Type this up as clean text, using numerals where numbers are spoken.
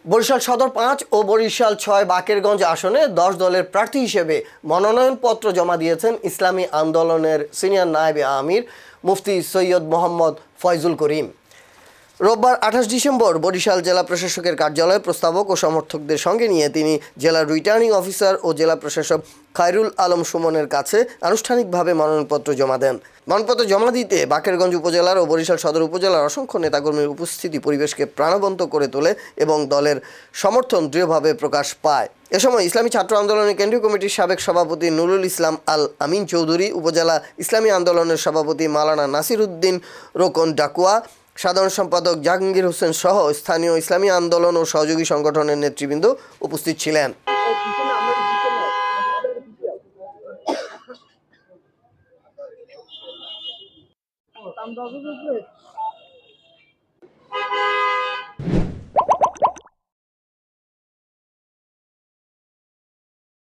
বরিশাল সদর ৫ ও বরিশাল ৬ বাকেরগঞ্জ আসনে ১০ দলের প্রার্থী হিসেবে মনোনয়নপত্র জমা দিয়েছেন ইসলামী আন্দোলনের সিনিয়র নায়েবে আমির মুফতি সৈয়দ মোহাম্মদ ফয়জুল করিম। রোববার ২৮ ডিসেম্বর বরিশাল জেলা প্রশাসকের কার্যালয়ে প্রস্তাবক ও সমর্থকদের সঙ্গে নিয়ে তিনি জেলার রিটার্নিং অফিসার ও জেলা প্রশাসক খায়রুল আলম সুমনের কাছে আনুষ্ঠানিকভাবে মনোনয়নপত্র জমা দেন। মনোনয়নপত্র জমা দিতে বাকেরগঞ্জ উপজেলার ও বরিশাল সদর উপজেলার অসংখ্য নেতাকর্মীর উপস্থিতি পরিবেশকে প্রাণবন্ত করে তোলে এবং দলের সমর্থন দৃঢ়ভাবে প্রকাশ পায়। এ সময় ইসলামী ছাত্র আন্দোলনের কেন্দ্রীয় কমিটির সাবেক সভাপতি নুরুল ইসলাম আল আমিন চৌধুরী, উপজেলা ইসলামী আন্দোলনের সভাপতি মাওলানা নাসির উদ্দিন রোকন ডাকুয়া, সাধারণ সম্পাদক জাহাঙ্গীর হোসেন সহ স্থানীয় ইসলামী আন্দোলন ও সহযোগী সংগঠনের নেতৃবৃন্দ উপস্থিত ছিলেন।